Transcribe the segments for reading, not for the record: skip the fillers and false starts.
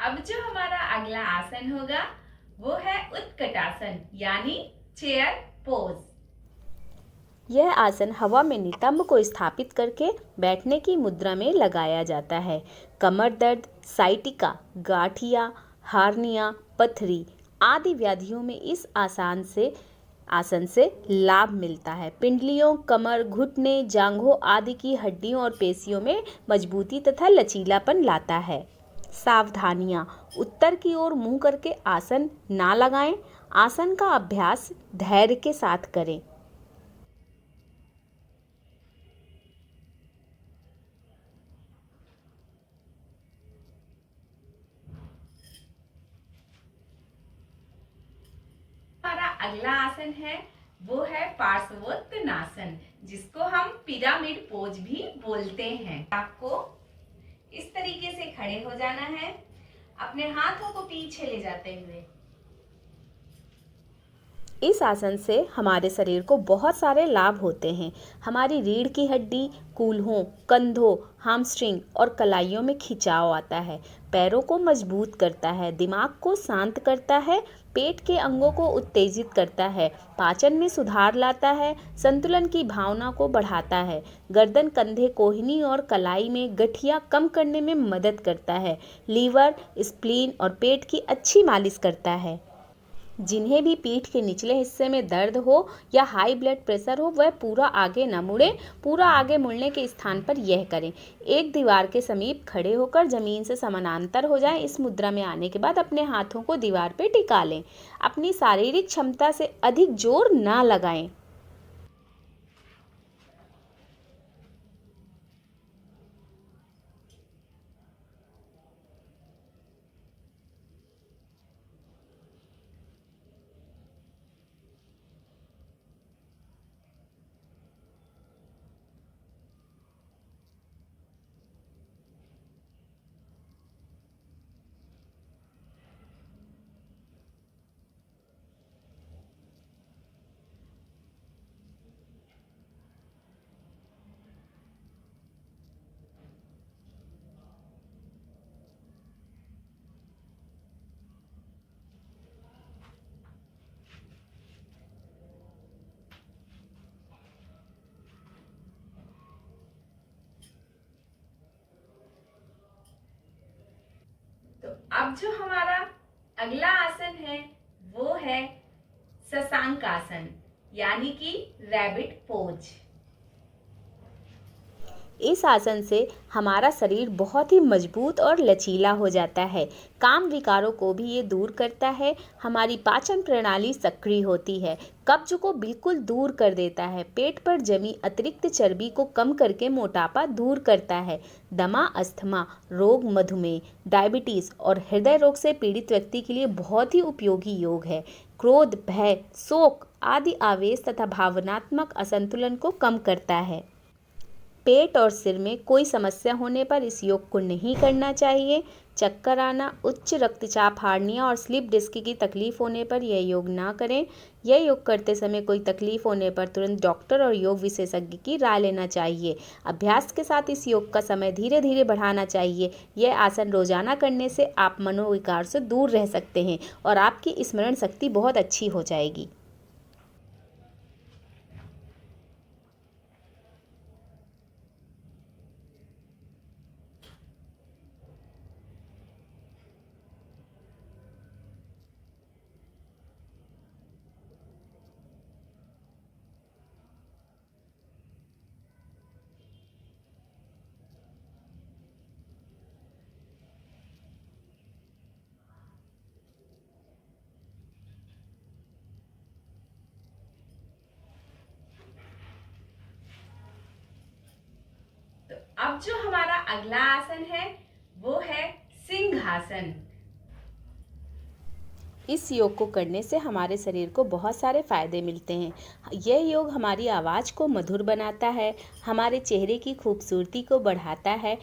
अब जो हमारा अगला आसन होगा वो है उत्कटासन यानी चेयर पोज। यह आसन हवा में नितंब को स्थापित करके बैठने की मुद्रा में लगाया जाता है। कमर दर्द, साइटिका, गाठिया, हार्निया, पथरी आदि व्याधियों में इस आसन से लाभ मिलता है। पिंडलियों, कमर, घुटने, जांघों आदि की हड्डियों और पेशियों में मजबूती तथा लचीलापन लाता है। सावधानियां: उत्तर की ओर मुंह करके आसन ना लगाएं। आसन का अभ्यास धैर्य के साथ करें। हमारा अगला आसन है वो है पार्श्वोत्तानासन, जिसको हम पिरामिड पोज भी बोलते हैं। आपको इस तरीके से खड़े हो जाना है, अपने हाथों को पीछे ले जाते हुए। इस आसन से हमारे शरीर को बहुत सारे लाभ होते हैं। हमारी रीढ़ की हड्डी, कूल्हों, कंधों, हामस्ट्रिंग और कलाइयों में खिंचाव आता है। पैरों को मजबूत करता है, दिमाग को शांत करता है, पेट के अंगों को उत्तेजित करता है, पाचन में सुधार लाता है, संतुलन की भावना को बढ़ाता है, गर्दन, कंधे, कोहनी और कलाई में गठिया कम करने में मदद करता है, लीवर, स्प्लीन और पेट की अच्छी मालिश करता है। जिन्हें भी पीठ के निचले हिस्से में दर्द हो या हाई ब्लड प्रेशर हो, वह पूरा आगे न मुड़े। पूरा आगे मुड़ने के स्थान पर यह करें: एक दीवार के समीप खड़े होकर जमीन से समानांतर हो जाएं। इस मुद्रा में आने के बाद अपने हाथों को दीवार पर टिका लें। अपनी शारीरिक क्षमता से अधिक जोर ना लगाएं। तो अब जो हमारा अगला आसन है वो है शशांक आसन यानी कि रैबिट पोज। इस आसन से हमारा शरीर बहुत ही मजबूत और लचीला हो जाता है। काम विकारों को भी ये दूर करता है। हमारी पाचन प्रणाली सक्रिय होती है, कब्ज को बिल्कुल दूर कर देता है, पेट पर जमी अतिरिक्त चर्बी को कम करके मोटापा दूर करता है। दमा, अस्थमा रोग, मधुमेह, डायबिटीज और हृदय रोग से पीड़ित व्यक्ति के लिए बहुत ही उपयोगी योग है। क्रोध, भय, शोक आदि आवेश तथा भावनात्मक असंतुलन को कम करता है। पेट और सिर में कोई समस्या होने पर इस योग को नहीं करना चाहिए। चक्कर आना, उच्च रक्तचाप, हार्निया और स्लिप डिस्क की तकलीफ होने पर यह योग ना करें। यह योग करते समय कोई तकलीफ होने पर तुरंत डॉक्टर और योग विशेषज्ञ की राय लेना चाहिए। अभ्यास के साथ इस योग का समय धीरे धीरे बढ़ाना चाहिए। यह आसन रोजाना करने से आप मनोविकार से दूर रह सकते हैं और आपकी स्मरण शक्ति बहुत अच्छी हो जाएगी। तो अब जो हमारा अगला आसन है वो है सिंहासन। इस योग को करने से हमारे शरीर को बहुत सारे फायदे मिलते हैं। यह योग हमारी आवाज़ को मधुर बनाता है, हमारे चेहरे की खूबसूरती को बढ़ाता है।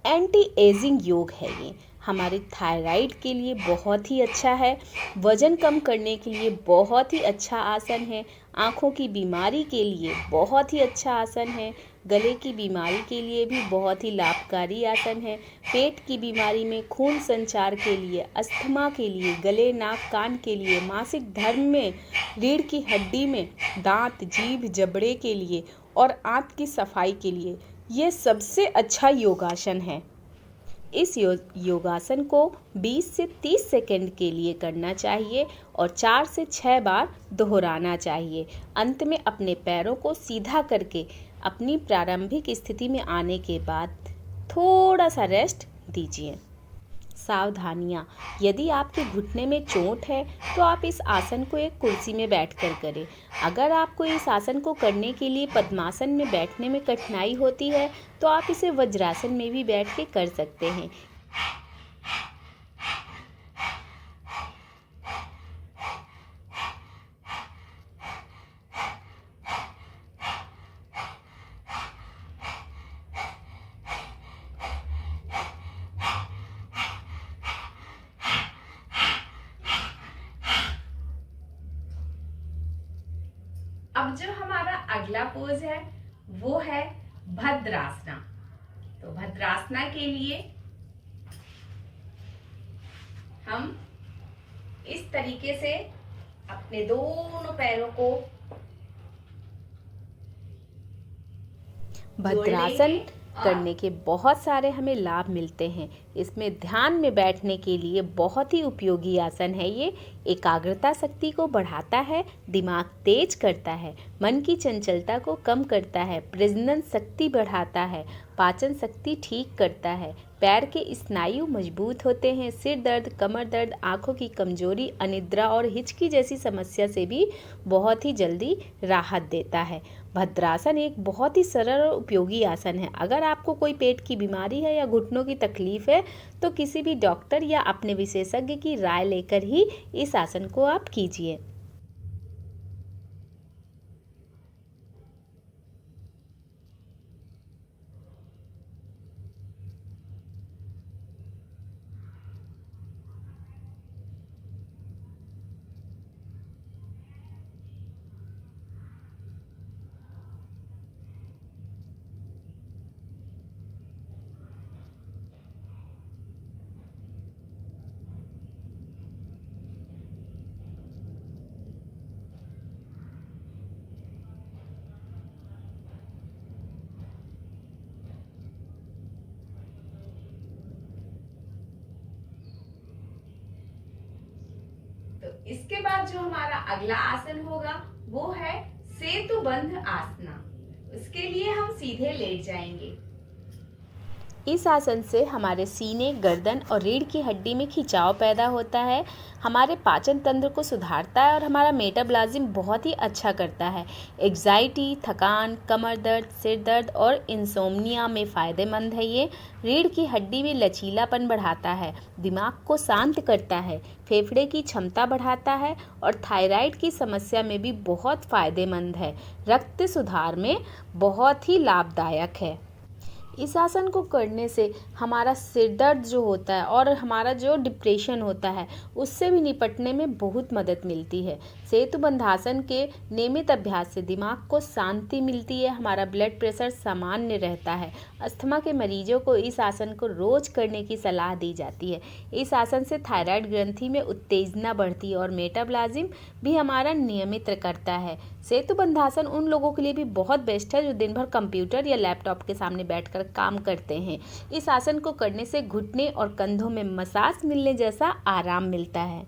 एंटी एजिंग योग है ये। हमारे थायराइड के लिए बहुत ही अच्छा है। वजन कम करने के लिए बहुत ही अच्छा आसन है। आँखों की बीमारी के लिए बहुत ही अच्छा आसन है। गले की बीमारी के लिए भी बहुत ही लाभकारी आसन है। पेट की बीमारी में खून संचार के लिए, अस्थमा के लिए, गले नाक कान के लिए, मासिक धर्म में, रीढ़ की हड्डी में, दांत जीभ जबड़े के लिए और आंत की सफाई के लिए ये सबसे अच्छा योगासन है। इस योगासन को 20 से 30 सेकंड के लिए करना चाहिए और 4 से 6 बार दोहराना चाहिए। अंत में अपने पैरों को सीधा करके अपनी प्रारंभिक स्थिति में आने के बाद थोड़ा सा रेस्ट दीजिए। सावधानियाँ: यदि आपके घुटने में चोट है तो आप इस आसन को एक कुर्सी में बैठकर करें। अगर आपको इस आसन को करने के लिए पद्मासन में बैठने में कठिनाई होती है तो आप इसे वज्रासन में भी बैठ के कर सकते हैं। अब जो हमारा अगला पोज है वो है भद्रासना। तो भद्रासना के लिए हम इस तरीके से अपने दोनों पैरों को भद्रासन करने के बहुत सारे हमें लाभ मिलते हैं। इसमें ध्यान में बैठने के लिए बहुत ही उपयोगी आसन है। ये एकाग्रता शक्ति को बढ़ाता है, दिमाग तेज करता है, मन की चंचलता को कम करता है, प्रजनन शक्ति बढ़ाता है, पाचन शक्ति ठीक करता है, पैर के स्नायु मजबूत होते हैं, सिर दर्द, कमर दर्द, आंखों की कमजोरी, अनिद्रा और हिचकी जैसी समस्या से भी बहुत ही जल्दी राहत देता है। भद्रासन एक बहुत ही सरल और उपयोगी आसन है। अगर आपको कोई पेट की बीमारी है या घुटनों की तकलीफ है तो किसी भी डॉक्टर या अपने विशेषज्ञ की राय लेकर ही इस आसन को आप कीजिए। तो इसके बाद जो हमारा अगला आसन होगा वो है सेतुबंध आसना। उसके लिए हम सीधे लेट जाएंगे। इस आसन से हमारे सीने, गर्दन और रीढ़ की हड्डी में खिंचाव पैदा होता है, हमारे पाचन तंत्र को सुधारता है और हमारा मेटाबॉलिज्म बहुत ही अच्छा करता है। एग्जाइटी, थकान, कमर दर्द, सिर दर्द और इंसोम्निया में फ़ायदेमंद है। ये रीढ़ की हड्डी में लचीलापन बढ़ाता है, दिमाग को शांत करता है, फेफड़े की क्षमता बढ़ाता है और थायराइड की समस्या में भी बहुत फ़ायदेमंद है। रक्त सुधार में बहुत ही लाभदायक है। इस आसन को करने से हमारा सिर दर्द जो होता है और हमारा जो डिप्रेशन होता है उससे भी निपटने में बहुत मदद मिलती है। सेतुबंधासन के नियमित अभ्यास से दिमाग को शांति मिलती है, हमारा ब्लड प्रेशर सामान्य रहता है। अस्थमा के मरीजों को इस आसन को रोज करने की सलाह दी जाती है। इस आसन से थायराइड ग्रंथि में उत्तेजना बढ़ती है और मेटाबॉलिज्म भी हमारा नियमित करता है। सेतुबंधासन उन लोगों के लिए भी बहुत बेस्ट है जो दिन भर कंप्यूटर या लैपटॉप के सामने बैठकर काम करते हैं। इस आसन को करने से घुटने और कंधों में मसाज मिलने जैसा आराम मिलता है।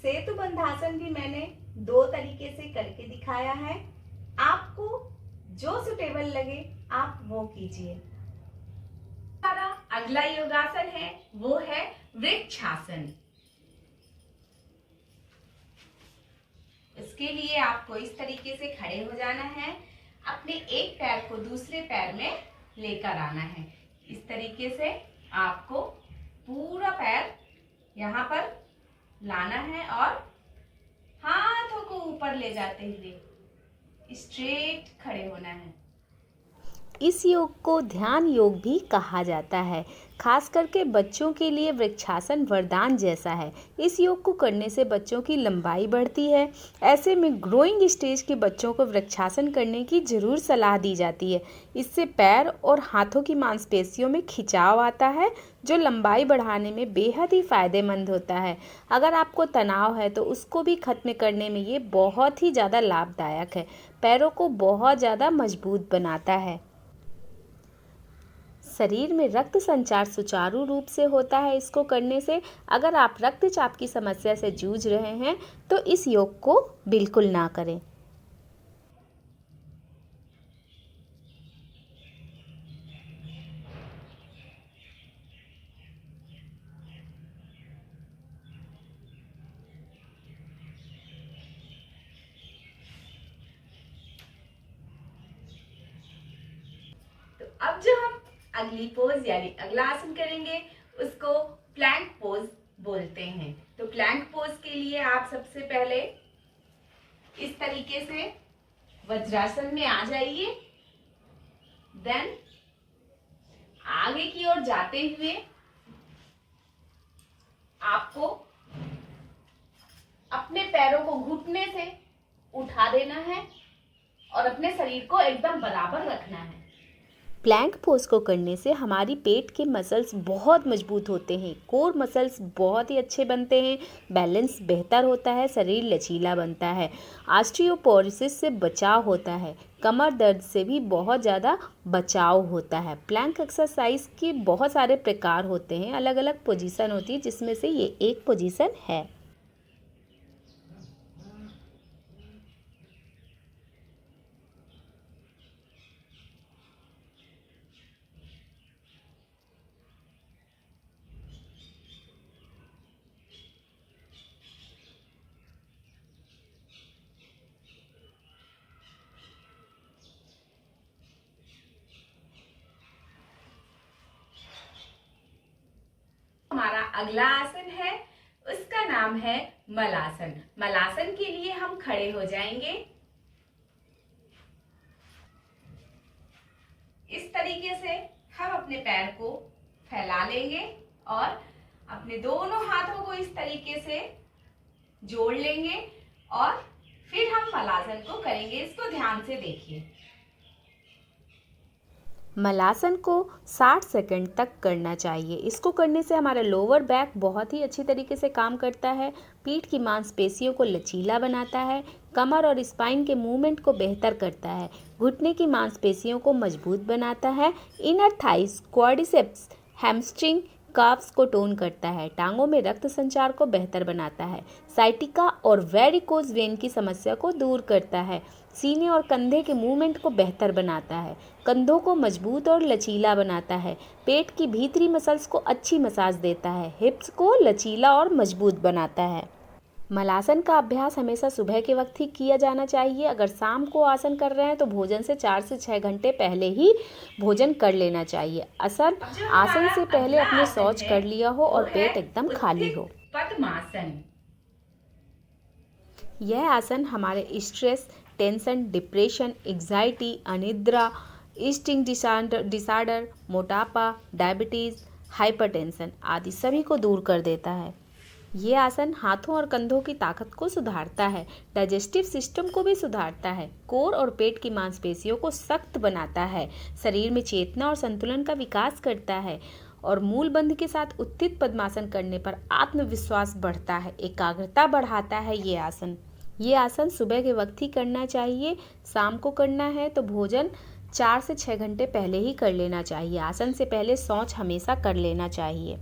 सेतुबंधासन भी मैंने 2 तरीके से करके दिखाया है। आपको जो सुटेबल लगे आप वो कीजिए। हमारा अगला योगासन है वो है वृक्षासन। इसके लिए आपको इस तरीके से खड़े हो जाना है, अपने एक पैर को दूसरे पैर में लेकर आना है। इस तरीके से आपको पूरा पैर यहाँ पर लाना है और हाथों को ऊपर ले जाते हुए स्ट्रेट खड़े होना है। इस योग को ध्यान योग भी कहा जाता है। खास करके बच्चों के लिए वृक्षासन वरदान जैसा है। इस योग को करने से बच्चों की लंबाई बढ़ती है। ऐसे में ग्रोइंग स्टेज के बच्चों को वृक्षासन करने की जरूर सलाह दी जाती है। इससे पैर और हाथों की मांसपेशियों में खिंचाव आता है, जो लंबाई बढ़ाने में बेहद ही फायदेमंद होता है। अगर आपको तनाव है तो उसको भी खत्म करने में ये बहुत ही ज़्यादा लाभदायक है। पैरों को बहुत ज़्यादा मजबूत बनाता है। शरीर में रक्त संचार सुचारू रूप से होता है इसको करने से। अगर आप रक्तचाप की समस्या से जूझ रहे हैं तो इस योग को बिल्कुल ना करें। तो अब जो हम अगली पोज यानी अगला आसन करेंगे उसको प्लैंक पोज बोलते हैं। तो प्लैंक पोज के लिए आप सबसे पहले इस तरीके से वज्रासन में आ जाइए। देन आगे की ओर जाते हुए आपको अपने पैरों को घुटने से उठा देना है और अपने शरीर को एकदम बराबर रखना है। प्लैंक पोज को करने से हमारी पेट के मसल्स बहुत मजबूत होते हैं, कोर मसल्स बहुत ही अच्छे बनते हैं, बैलेंस बेहतर होता है, शरीर लचीला बनता है, ऑस्टियोपोरोसिस से बचाव होता है, कमर दर्द से भी बहुत ज़्यादा बचाव होता है। प्लैंक एक्सरसाइज के बहुत सारे प्रकार होते हैं, अलग अलग पोजीशन होती है, जिसमें से ये एक पोजीशन है। हमारा अगला आसन है उसका नाम है मलासन। मलासन के लिए हम खड़े हो जाएंगे इस तरीके से। हम अपने पैर को फैला लेंगे और अपने दोनों हाथों को इस तरीके से जोड़ लेंगे और फिर हम मलासन को करेंगे। इसको ध्यान से देखिए। मलासन को 60 सेकंड तक करना चाहिए। इसको करने से हमारा लोअर बैक बहुत ही अच्छी तरीके से काम करता है, पीठ की मांसपेशियों को लचीला बनाता है, कमर और स्पाइन के मूवमेंट को बेहतर करता है, घुटने की मांसपेशियों को मजबूत बनाता है, inner thighs, quadriceps, hamstring, carbs को टोन करता है, टांगों में रक्त संचार को बेहतर बनाता है, साइटिका और वेरिकोज वेन की समस्या को दूर करता है, सीने और कंधे के मूवमेंट को बेहतर बनाता है, कंधों को मजबूत और लचीला बनाता है, पेट की भीतरी मसल्स को अच्छी मसाज देता है, हिप्स को लचीला और मजबूत बनाता है। मलासन का अभ्यास हमेशा सुबह के वक्त ही किया जाना चाहिए। अगर शाम को आसन कर रहे हैं तो भोजन से 4 से 6 घंटे पहले ही भोजन कर लेना चाहिए। आसन से पहले अपने शौच कर लिया हो और पेट एकदम खाली हो। पद्मासन। यह आसन हमारे स्ट्रेस, टेंशन, डिप्रेशन, एग्जाइटी, अनिद्रा, ईटिंग डिसऑर्डर, मोटापा, डायबिटीज़, हाइपरटेंशन आदि सभी को दूर कर देता है। ये आसन हाथों और कंधों की ताकत को सुधारता है, डाइजेस्टिव सिस्टम को भी सुधारता है, कोर और पेट की मांसपेशियों को सख्त बनाता है, शरीर में चेतना और संतुलन का विकास करता है और मूल बंध के साथ उत्थित पद्मासन करने पर आत्मविश्वास बढ़ता है, एकाग्रता बढ़ाता है। ये आसन सुबह के वक्त ही करना चाहिए। शाम को करना है तो भोजन 4 से 6 घंटे पहले ही कर लेना चाहिए। आसन से पहले शौच हमेशा कर लेना चाहिए।